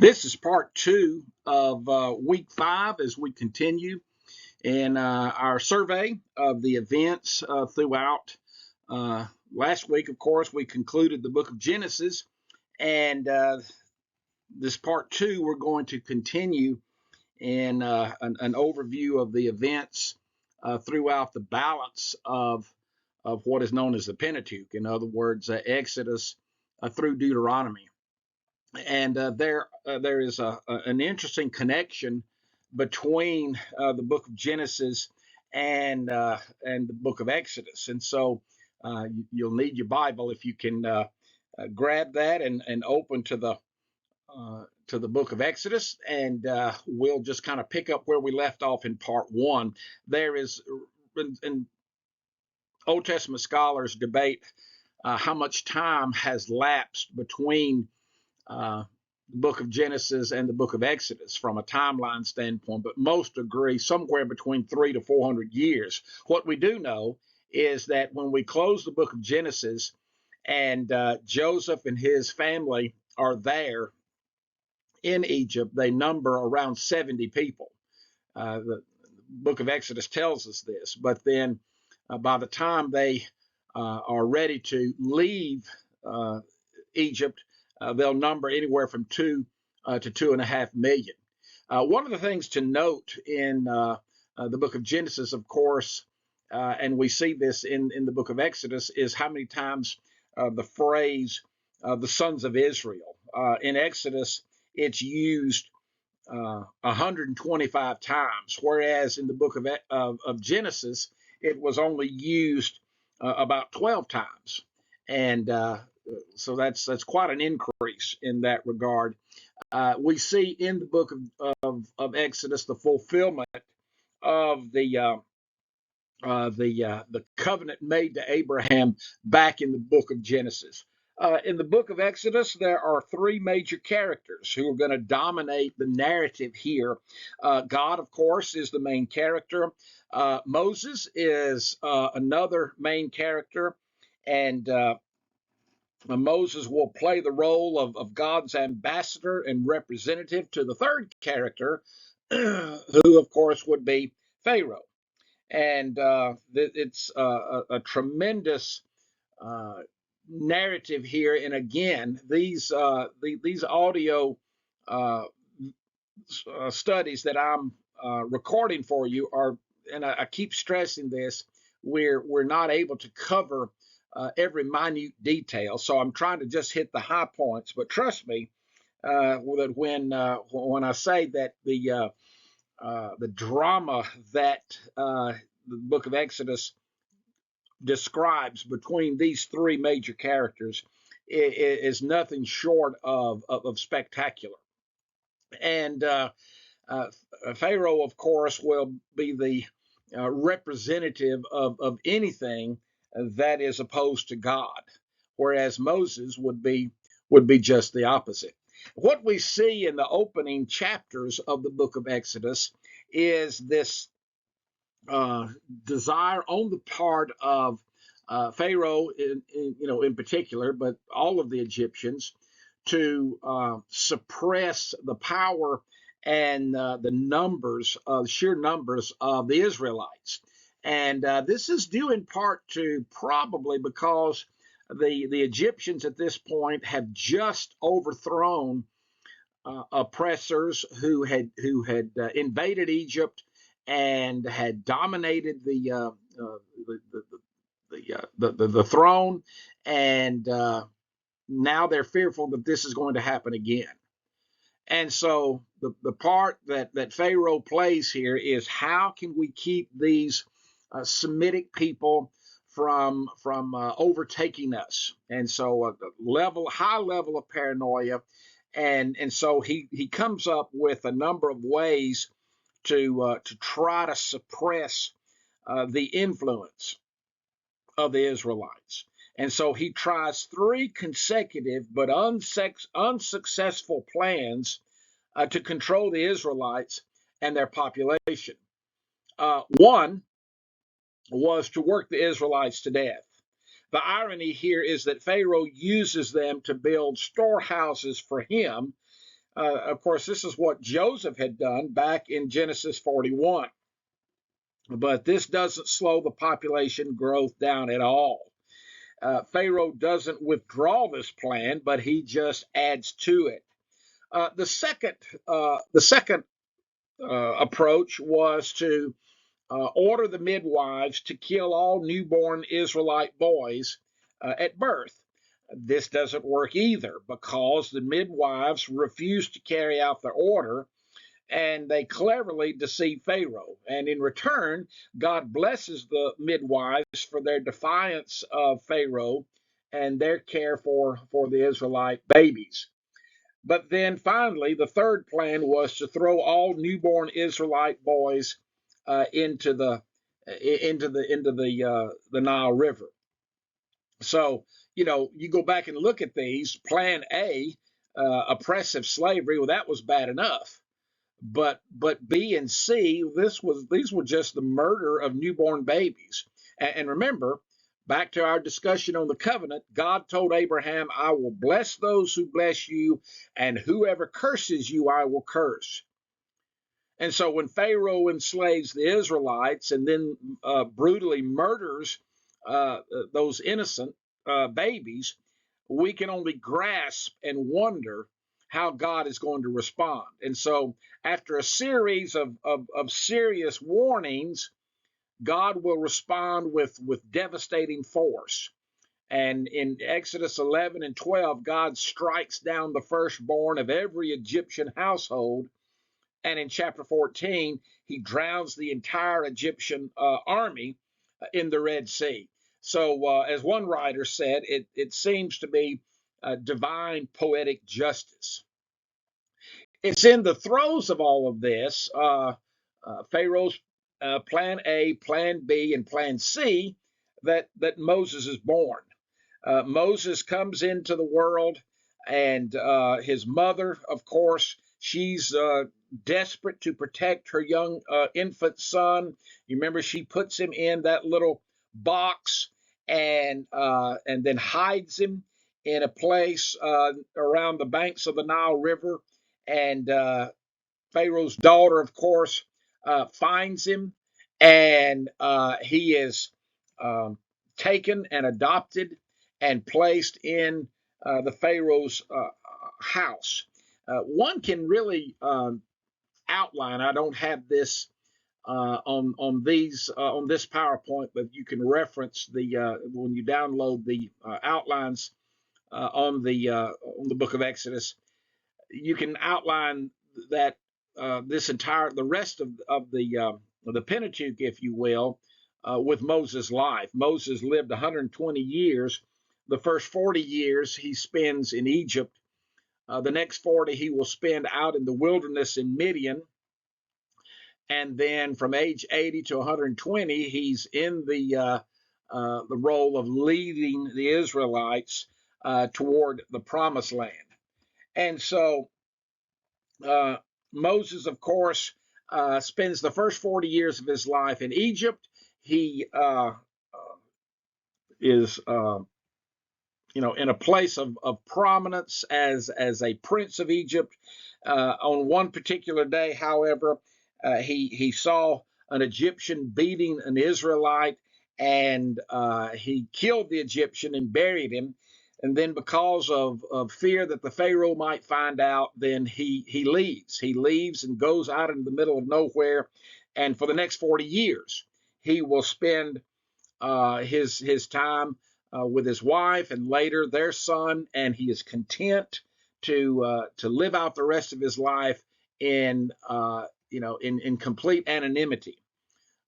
This is part two of week five as we continue in our survey of the events throughout. Last week, of course, we concluded the book of Genesis, and this part two, we're going to continue in an overview of the events throughout the balance of what is known as the Pentateuch. In other words, Exodus through Deuteronomy. And there is an interesting connection between the book of Genesis and the book of Exodus. And so you'll need your Bible if you can grab that and open to the book of Exodus, and we'll just kind of pick up where we left off in part one. There is, and Old Testament scholars debate how much time has lapsed between the book of Genesis and the book of Exodus from a timeline standpoint, but most agree somewhere between 300 to 400 years. What we do know is that when we close the book of Genesis and Joseph and his family are there in Egypt, they number around 70 people. The book of Exodus tells us this, but then by the time they are ready to leave Egypt, they'll number anywhere from 2 to 2.5 million. One of the things to note in the book of Genesis, of course, and we see this in the book of Exodus, is how many times the phrase the sons of Israel. In Exodus, it's used 125 times, whereas in the book of Genesis, it was only used about 12 times. And so that's quite an increase in that regard. We see in the book of Exodus the fulfillment of the covenant made to Abraham back in the book of Genesis. In the book of Exodus, there are three major characters who are going to dominate the narrative here. God, of course, is the main character. Moses is another main character, and Moses will play the role of God's ambassador and representative to the third character, who, of course, would be Pharaoh. And it's a tremendous narrative here. And again, these audio studies that I'm recording for you are, and I keep stressing this, we're not able to cover every minute detail. So I'm trying to just hit the high points. But trust me, that when I say that the drama that the book of Exodus describes between these three major characters is nothing short of spectacular. And Pharaoh, of course, will be the representative of anything that is opposed to God, whereas Moses would be just the opposite. What we see in the opening chapters of the book of Exodus is this desire on the part of Pharaoh, in particular, but all of the Egyptians, to suppress the power and the sheer numbers of the Israelites. And this is due in part to probably because the Egyptians at this point have just overthrown oppressors who had invaded Egypt and had dominated the throne, and now they're fearful that this is going to happen again. And so the part that Pharaoh plays here is, how can we keep these Semitic people from overtaking us? And so a high level of paranoia, and so he comes up with a number of ways to try to suppress the influence of the Israelites. And so he tries three consecutive but unsuccessful plans to control the Israelites and their population. One was to work the Israelites to death. The irony here is that Pharaoh uses them to build storehouses for him, Of course, this is what Joseph had done back in Genesis 41. But this doesn't slow the population growth down at all. Pharaoh doesn't withdraw this plan, but he just adds to it. The second approach was to order the midwives to kill all newborn Israelite boys at birth. This doesn't work either because the midwives refused to carry out the order, and they cleverly deceive Pharaoh. And in return, God blesses the midwives for their defiance of Pharaoh and their care for the Israelite babies. But then finally, the third plan was to throw all newborn Israelite boys into the Nile River. So, you go back and look at these. Plan A, oppressive slavery, well, that was bad enough. But B and C, these were just the murder of newborn babies. And remember, back to our discussion on the covenant, God told Abraham, I will bless those who bless you, and whoever curses you, I will curse. And so when Pharaoh enslaves the Israelites and then brutally murders those innocent babies, we can only grasp and wonder how God is going to respond. And so after a series of serious warnings, God will respond with devastating force. And in Exodus 11 and 12, God strikes down the firstborn of every Egyptian household. And in chapter 14, he drowns the entire Egyptian army in the Red Sea. So, as one writer said, it seems to be divine poetic justice. It's in the throes of all of this, Pharaoh's plan A, plan B, and plan C, that Moses is born. Moses comes into the world, and his mother, of course, she's desperate to protect her young infant son. You remember, she puts him in that little box and then hides him in a place around the banks of the Nile River. And Pharaoh's daughter, of course, finds him, and he is taken and adopted and placed in the Pharaoh's house. One can really outline. I don't have this on this PowerPoint, but you can reference the when you download the outlines on the book of Exodus. You can outline that the rest of the Pentateuch, if you will, with Moses' life. Moses lived 120 years. The first 40 years he spends in Egypt. The next 40 he will spend out in the wilderness in Midian. And then from age 80 to 120, he's in the role of leading the Israelites toward the promised land. And so Moses, of course, spends the first 40 years of his life in Egypt. He is, in a place of prominence as a prince of Egypt. On one particular day, however, he saw an Egyptian beating an Israelite, and he killed the Egyptian and buried him. And then, because of fear that the Pharaoh might find out, then he leaves. He leaves and goes out in the middle of nowhere. And for the next 40 years, he will spend his time with his wife and later their son, and he is content to live out the rest of his life in in complete anonymity.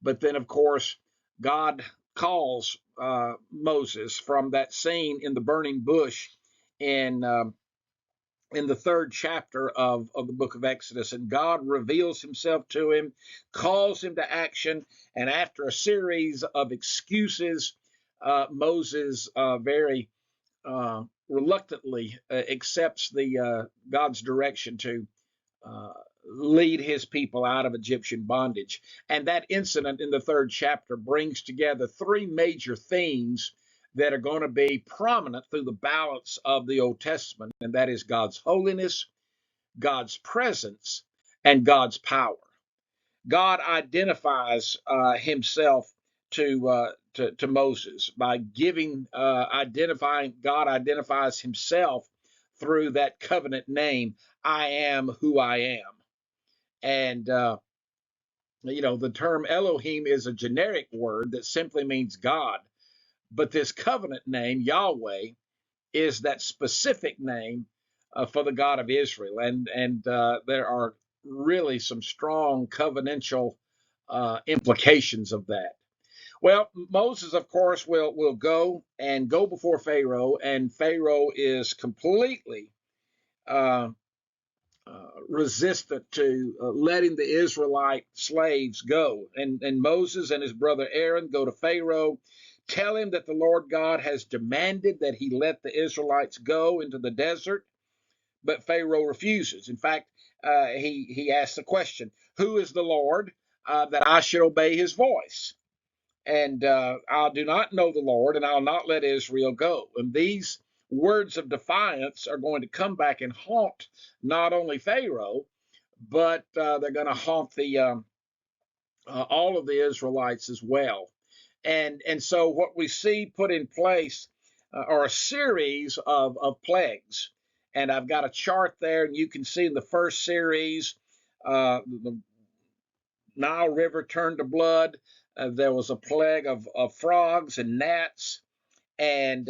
But then, of course, God calls Moses from that scene in the burning bush in the third chapter of the book of Exodus. And God reveals himself to him, calls him to action, and after a series of excuses, Moses very reluctantly accepts God's direction to lead his people out of Egyptian bondage. And that incident in the third chapter brings together three major themes that are going to be prominent through the balance of the Old Testament, and that is God's holiness, God's presence and God's power. God identifies himself to Moses by identifying. God identifies himself through that covenant name, I am who I am. And the term Elohim is a generic word that simply means God, but this covenant name, Yahweh, is that specific name for the God of Israel. And there are really some strong covenantal implications of that. Well, Moses, of course, will go before Pharaoh, and Pharaoh is completely uh, resistant to letting the Israelite slaves go. And Moses and his brother Aaron go to Pharaoh, tell him that the Lord God has demanded that he let the Israelites go into the desert, but Pharaoh refuses. In fact, he asks the question, who is the Lord that I should obey his voice? And I do not know the Lord, and I'll not let Israel go. And these words of defiance are going to come back and haunt not only Pharaoh, but they're going to haunt all of the Israelites as well. And so what we see put in place are a series of plagues. And I've got a chart there, and you can see in the first series, the Nile River turned to blood. There was a plague of frogs and gnats, and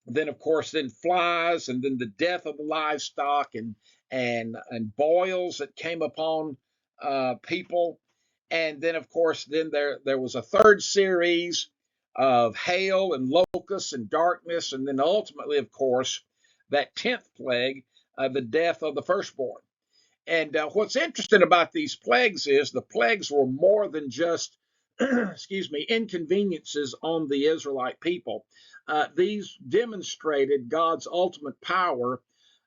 then of course then flies, and then the death of the livestock, and boils that came upon people, and then of course then there was a third series of hail and locusts and darkness, and then ultimately of course that 10th plague, the death of the firstborn. And what's interesting about these plagues is the plagues were more than just, excuse me, inconveniences on the Israelite people. These demonstrated God's ultimate power,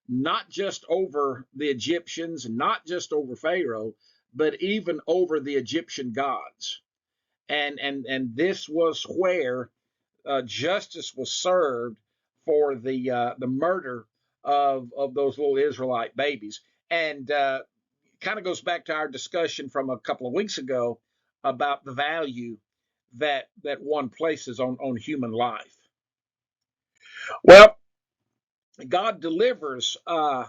not just over the Egyptians, not just over Pharaoh, but even over the Egyptian gods. And this was where justice was served for the murder of those little Israelite babies. And kind of goes back to our discussion from a couple of weeks ago about the value that one places on human life. Well, God delivers the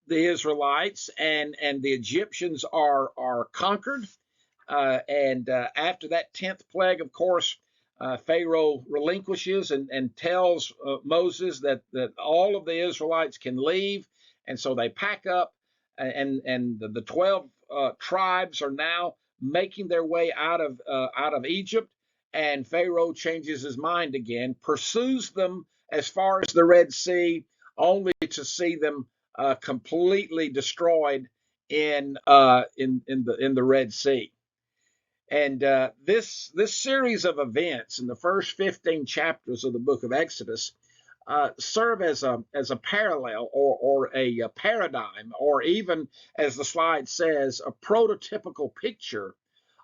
Israelites, and the Egyptians are conquered. And after that 10th plague, of course, Pharaoh relinquishes and tells Moses that all of the Israelites can leave. And so they pack up, and the 12 tribes are now making their way out of Egypt. And Pharaoh changes his mind again, pursues them as far as the Red Sea, only to see them completely destroyed in the Red Sea. And this series of events in the first 15 chapters of the book of Exodus serve as a parallel, or a paradigm, or even, as the slide says, a prototypical picture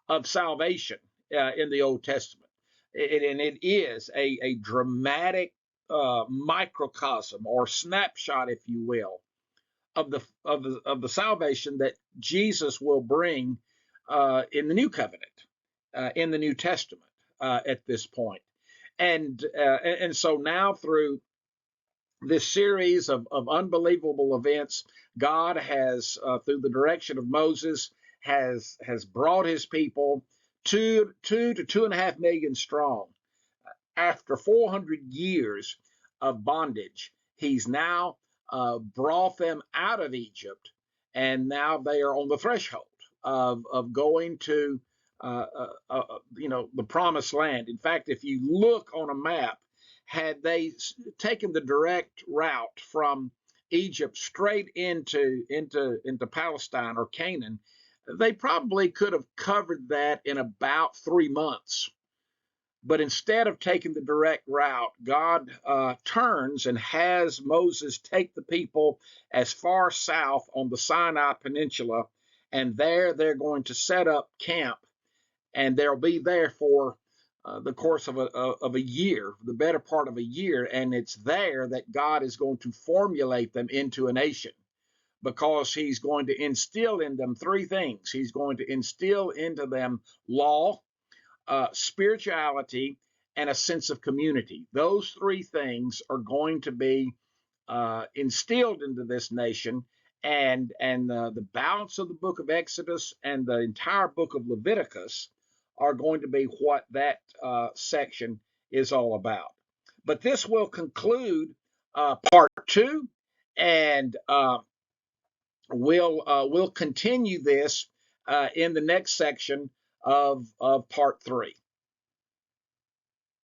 of salvation in the Old Testament. And it is a dramatic microcosm, or snapshot, if you will, of the salvation that Jesus will bring in the New Covenant, in the New Testament at this point. And so now, through this series of unbelievable events, God has, through the direction of Moses, has brought his people two to 2.5 million strong. After 400 years of bondage, he's now brought them out of Egypt, and now they are on the threshold of going to the promised land. In fact, if you look on a map, had they taken the direct route from Egypt straight into Palestine or Canaan, they probably could have covered that in about 3 months. But instead of taking the direct route, God turns and has Moses take the people as far south on the Sinai Peninsula, and there they're going to set up camp, and they'll be there for the course of a year, the better part of a year, and it's there that God is going to formulate them into a nation. because he's going to instill in them three things. He's going to instill into them law, spirituality, and a sense of community. Those three things are going to be instilled into this nation, and the balance of the book of Exodus and the entire book of Leviticus are going to be what that section is all about. But this will conclude part two, and we'll continue this in the next section of part three.